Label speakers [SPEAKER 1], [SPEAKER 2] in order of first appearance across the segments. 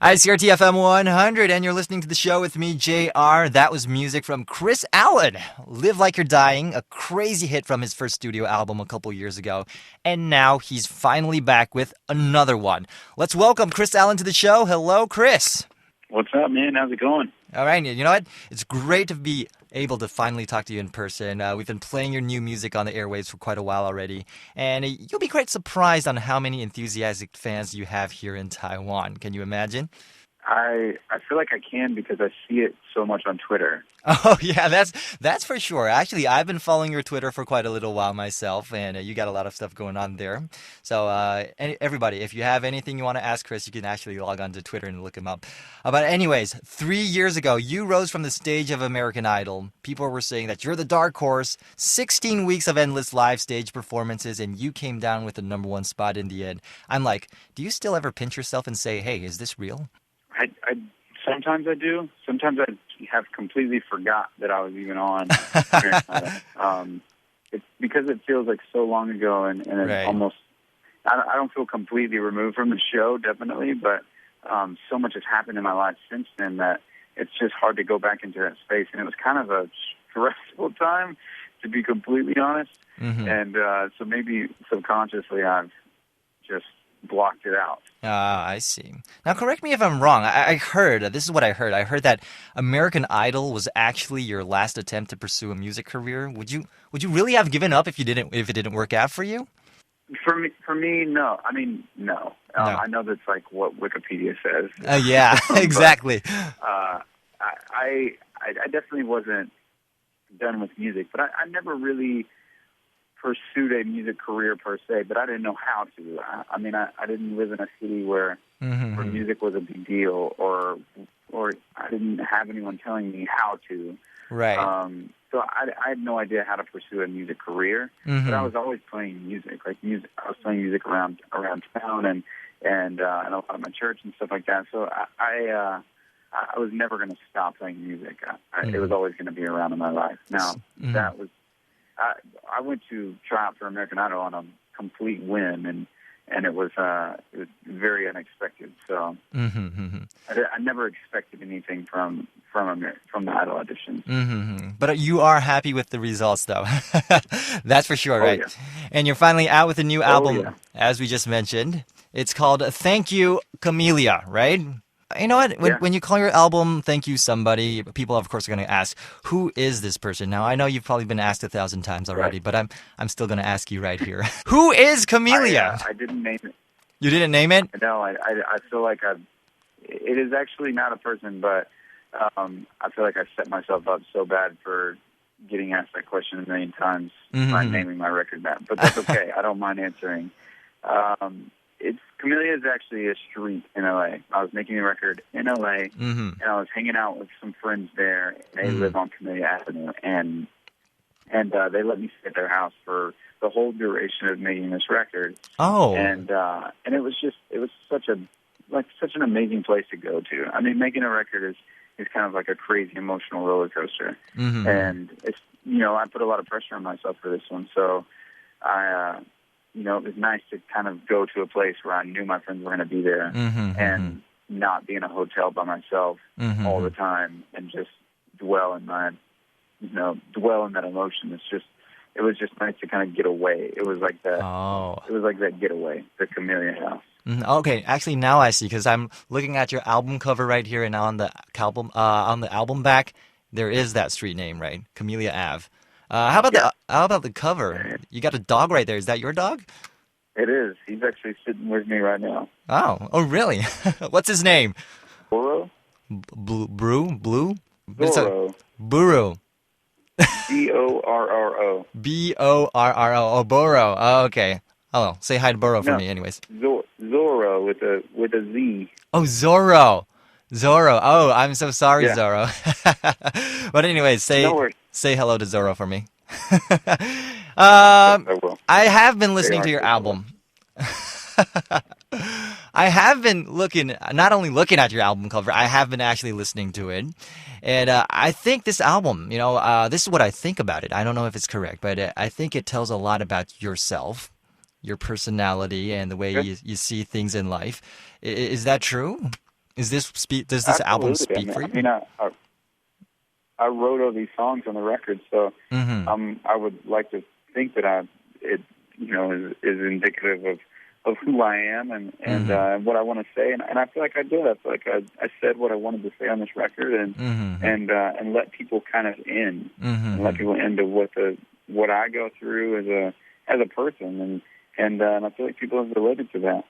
[SPEAKER 1] ICRT FM 100, and you're listening to the show with me, JR. That was music from Kris Allen. Live Like You're Dying, a crazy hit from his first studio album a couple years ago. And now he's finally back with another one. Let's welcome Kris Allen to the show. Hello, Kris.
[SPEAKER 2] What's up, man? How's it going?
[SPEAKER 1] All right, you know what? It's great to be able to finally talk to you in person. We've been playing your new music on the airwaves for quite a while already, and you'll be quite surprised on how many enthusiastic fans you have here in Taiwan. Can you imagine?
[SPEAKER 2] I feel like I can because I see it so much on Twitter.
[SPEAKER 1] Oh yeah, that's for sure. Actually, I've been following your Twitter for quite a little while myself, and you got a lot of stuff going on there. So everybody, if you have anything you want to ask Kris, you can actually log on to Twitter and look him up. But anyways, 3 years ago, you rose from the stage of American Idol. People were saying that you're the dark horse. 16 weeks of endless live stage performances, and you came down with the #1 spot in the end. I'm like, do you still ever pinch yourself and say, hey, is this real?
[SPEAKER 2] I sometimes I do. Sometimes I have completely forgot that I was even on. It's because it feels like so long ago, and it's
[SPEAKER 1] Right.
[SPEAKER 2] almost. I don't feel completely removed from the show, definitely, but so much has happened in my life since then that it's just hard to go back into that space. And it was kind of a stressful time, to be completely honest.
[SPEAKER 1] Mm-hmm.
[SPEAKER 2] And so maybe subconsciously I've just blocked it out.
[SPEAKER 1] Ah, I see. Now, correct me if I'm wrong. I heard, this is what I heard. I heard that American Idol was actually your last attempt to pursue a music career. Would you really have given up if it didn't work out for you?
[SPEAKER 2] For me, no. I mean, no.
[SPEAKER 1] No.
[SPEAKER 2] I know that's like what Wikipedia says.
[SPEAKER 1] Yeah, exactly.
[SPEAKER 2] I definitely wasn't done with music, but I never really pursued a music career per se, but I didn't know how to. I mean, I didn't live in a city where music was a big deal, or I didn't have anyone telling me how to.
[SPEAKER 1] Right.
[SPEAKER 2] So I had no idea how to pursue a music career, but I was always playing music. Like music, I was playing music around town and a lot of my church and stuff like that. So I was never going to stop playing music. It was always going to be around in my life. Now that was. I went to try out for American Idol on a complete whim, and it was very unexpected. So I never expected anything from the Idol auditions.
[SPEAKER 1] But you are happy with the results, though. That's for sure, right?
[SPEAKER 2] Yeah.
[SPEAKER 1] And you're finally out with a new album,
[SPEAKER 2] yeah.
[SPEAKER 1] as we just mentioned. It's called Thank You, Camellia, right? You know what? When you call your album Thank You Somebody, people, of course, are going to ask, who is this person? Now, I know you've probably been asked 1,000 times already, but I'm still going to ask you right here. Who is Camellia?
[SPEAKER 2] I didn't name it.
[SPEAKER 1] You didn't name it?
[SPEAKER 2] No, I feel like it is actually not a person, but I feel like I set myself up so bad for getting asked that question a million times by naming my record that. But that's okay. I don't mind answering. Camellia is actually a street in LA. I was making a record in LA, and I was hanging out with some friends there. And they live on Camellia Avenue, and they let me stay at their house for the whole duration of making this record.
[SPEAKER 1] Oh,
[SPEAKER 2] and it was such an amazing place to go to. I mean, making a record is kind of like a crazy emotional roller coaster, and it's I put a lot of pressure on myself for this one, so it was nice to kind of go to a place where I knew my friends were going to be there and not be in a hotel by myself all the time and just dwell in that emotion. It was just nice to kind of get away. It was like that.
[SPEAKER 1] Oh.
[SPEAKER 2] It was like that getaway, the Camellia House.
[SPEAKER 1] Okay, actually now I see, because I'm looking at your album cover right here, and on the album back there is that street name, right? Camellia Ave. How about the cover? You got a dog right there. Is that your dog?
[SPEAKER 2] It is. He's actually sitting with me right now.
[SPEAKER 1] Oh, really? What's his name?
[SPEAKER 2] Burro?
[SPEAKER 1] Blue?
[SPEAKER 2] Zorro.
[SPEAKER 1] Burro.
[SPEAKER 2] Borro.
[SPEAKER 1] Borro. Oh, Burro. Oh, okay. Oh, say hi to Burro for me, anyways.
[SPEAKER 2] Zorro with a Z.
[SPEAKER 1] Oh, Zorro. Oh, I'm so sorry,
[SPEAKER 2] Yeah.
[SPEAKER 1] Zorro. But anyways,
[SPEAKER 2] No worries.
[SPEAKER 1] say hello to Zorro for me.
[SPEAKER 2] I will.
[SPEAKER 1] I have been listening to your album. I have been not only looking at your album cover, I have been actually listening to it. And I think this album, this is what I think about it. I don't know if it's correct, but I think it tells a lot about yourself, your personality, and the way you see things in life. Is that true? Does this album
[SPEAKER 2] Absolutely.
[SPEAKER 1] speak for you?
[SPEAKER 2] I wrote all these songs on the record, so I would like to think that it is indicative of who I am and what I want to say, and I feel like I did. I feel like I said what I wanted to say on this record, and let people kind of in, and let people into what I go through as a person, and I feel like people have related to that.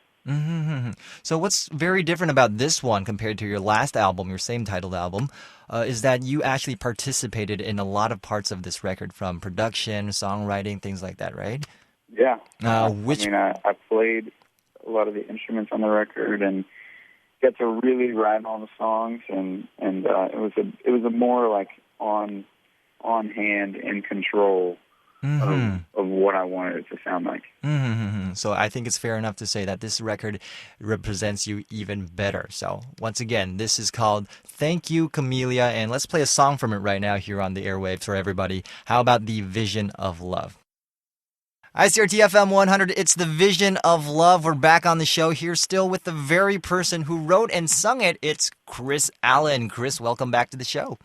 [SPEAKER 1] So what's very different about this one compared to your last album, your same titled album, is that you actually participated in a lot of parts of this record, from production, songwriting, things like that, right?
[SPEAKER 2] Yeah.
[SPEAKER 1] I
[SPEAKER 2] I played a lot of the instruments on the record and got to really write all the songs, and it was a more like on hand, in control of what I wanted it to sound like.
[SPEAKER 1] So I think it's fair enough to say that this record represents you even better. So once again, this is called Thank You, Camellia, and let's play a song from it right now here on the airwaves for everybody. How about The Vision of Love? ICRT FM 100, it's The Vision of Love. We're back on the show here still with the very person who wrote and sung it. It's Kris Allen. Kris, welcome back to the show.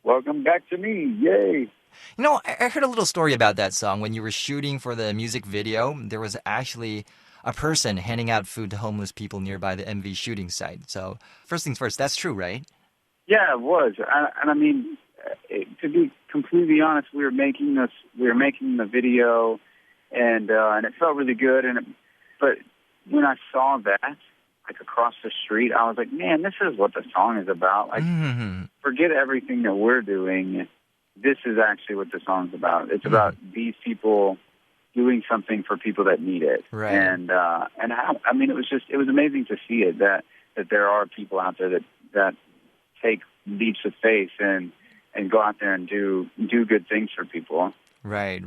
[SPEAKER 2] Welcome back to me. Yay.
[SPEAKER 1] You know, I heard a little story about that song. When you were shooting for the music video, there was actually a person handing out food to homeless people nearby the MV shooting site. So first things first, that's true, right?
[SPEAKER 2] Yeah, it was. And I mean, to be completely honest, we were making the video, and it felt really good. But when I saw that, like across the street, I was like, man, this is what the song is about. Like, forget everything that we're doing. This is actually what the song's about. It's about these people doing something for people that need it.
[SPEAKER 1] Right.
[SPEAKER 2] And how, I mean, it was amazing to see it, that there are people out there that take leaps of faith and go out there and do good things for people.
[SPEAKER 1] Right.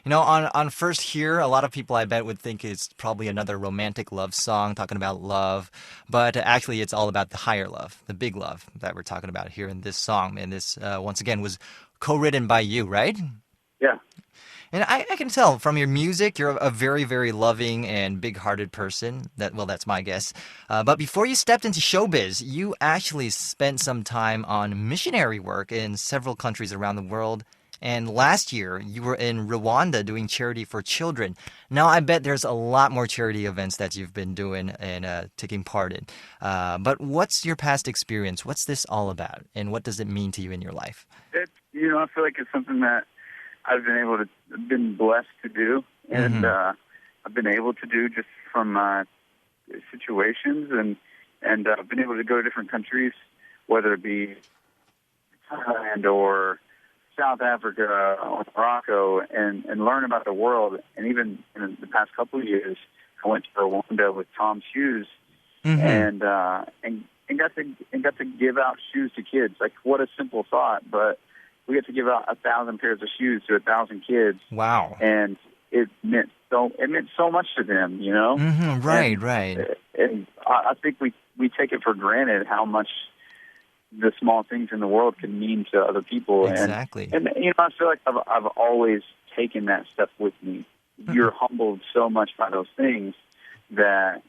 [SPEAKER 1] You know, on first hear, a lot of people I bet would think it's probably another romantic love song talking about love, but actually it's all about the higher love, the big love that we're talking about here in this song. And this, once again, was co-written by you, right?
[SPEAKER 2] Yeah.
[SPEAKER 1] And I can tell from your music, you're a very, very loving and big-hearted person. That's my guess. But before you stepped into showbiz, you actually spent some time on missionary work in several countries around the world. And last year, you were in Rwanda doing charity for children. Now, I bet there's a lot more charity events that you've been doing and taking part in. But what's your past experience? What's this all about? And what does it mean to you in your life?
[SPEAKER 2] I feel like it's something that I've been blessed to do, and I've been able to do just from my situations, and I've been able to go to different countries, whether it be Thailand or South Africa or Morocco, and learn about the world. And even in the past couple of years, I went to Rwanda with Tom's Shoes, and got to give out shoes to kids. Like, what a simple thought, but we get to give out 1,000 pairs of shoes to 1,000 kids.
[SPEAKER 1] Wow!
[SPEAKER 2] And it meant so much to them, you know.
[SPEAKER 1] Right.
[SPEAKER 2] And I think we take it for granted how much the small things in the world can mean to other people.
[SPEAKER 1] Exactly.
[SPEAKER 2] And I feel like I've always taken that stuff with me. You're humbled so much by those things that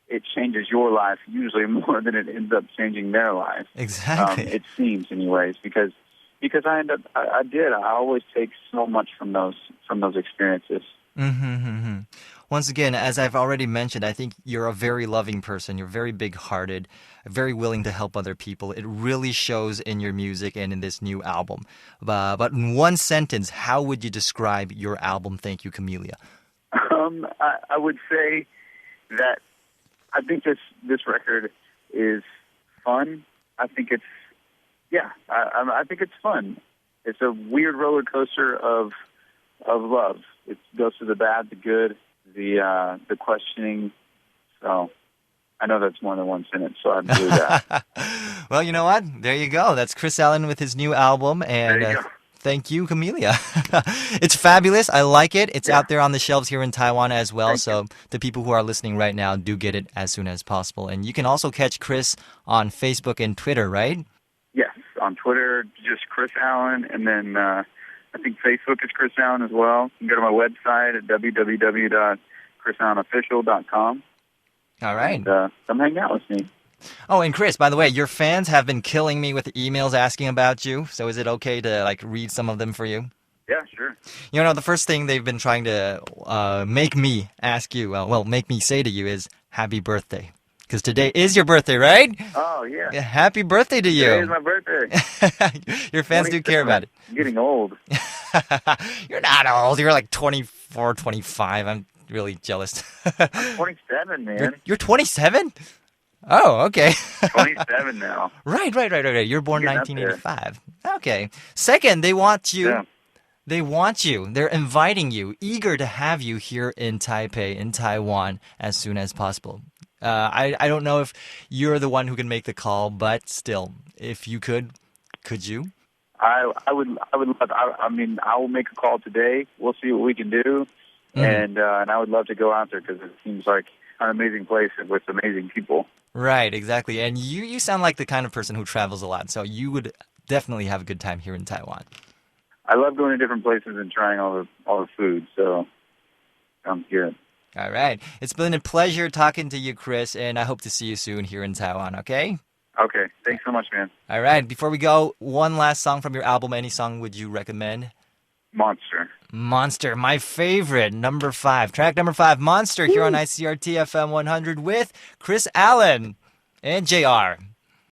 [SPEAKER 2] it changes your life usually more than it ends up changing their life.
[SPEAKER 1] Exactly.
[SPEAKER 2] It seems, anyways, because I always take so much from those experiences.
[SPEAKER 1] Once again, as I've already mentioned, I think you're a very loving person. You're very big-hearted, very willing to help other people. It really shows in your music and in this new album. But in one sentence, how would you describe your album, Thank You, Camellia?
[SPEAKER 2] I would say that I think this record is fun. I think it's I think it's fun. It's a weird roller coaster of love. It goes to the bad, the good, the questioning. So I know that's more than one sentence, so I believe that.
[SPEAKER 1] Well, you know what? There you go. That's Kris Allen with his new album, and
[SPEAKER 2] there you go.
[SPEAKER 1] Thank you, Camellia. It's fabulous. I like it. It's out there on the shelves here in Taiwan as well. So the people who are listening right now, do get it as soon as possible. And you can also catch Kris on Facebook and Twitter, right?
[SPEAKER 2] Yes, on Twitter, just Kris Allen, and then I think Facebook is Kris Allen as well. You can go to my website at www.krisallenofficial.com.
[SPEAKER 1] All right.
[SPEAKER 2] And come hang out with me.
[SPEAKER 1] Oh, and Chris, by the way, your fans have been killing me with emails asking about you. So is it okay to like read some of them for you?
[SPEAKER 2] Yeah, sure.
[SPEAKER 1] You know, the first thing they've been trying to make me ask you, make me say to you is happy birthday. Because today is your birthday, right?
[SPEAKER 2] Oh, yeah.
[SPEAKER 1] Yeah, happy birthday to
[SPEAKER 2] Today is
[SPEAKER 1] you.
[SPEAKER 2] my birthday.
[SPEAKER 1] Your fans do care about it.
[SPEAKER 2] I'm getting old.
[SPEAKER 1] You're not old. You're like 24, 25. I'm really jealous.
[SPEAKER 2] I'm 27, man.
[SPEAKER 1] You're 27? Oh, okay.
[SPEAKER 2] 27 now.
[SPEAKER 1] Right. You're born
[SPEAKER 2] Getting up
[SPEAKER 1] 1985. Okay. Second, they want you.
[SPEAKER 2] Yeah.
[SPEAKER 1] They want you. They're inviting you, eager to have you here in Taipei, in Taiwan, as soon as possible. I don't know if you're the one who can make the call, but still, if you could you?
[SPEAKER 2] I would love. I mean, I will make a call today. We'll see what we can do, and I would love to go out there because it seems like an amazing place with amazing people.
[SPEAKER 1] Right, exactly. And you sound like the kind of person who travels a lot, so you would definitely have a good time here in Taiwan.
[SPEAKER 2] I love going to different places and trying all the food. So sounds good.
[SPEAKER 1] All right. It's been a pleasure talking to you, Chris, and I hope to see you soon here in Taiwan, okay?
[SPEAKER 2] Okay. Thanks so much, man.
[SPEAKER 1] All right. Before we go, one last song from your album. Any song would you recommend?
[SPEAKER 2] Monster.
[SPEAKER 1] Monster, my favorite, number 5. Track number 5, Monster, here on ICRT FM 100 with Kris Allen and JR.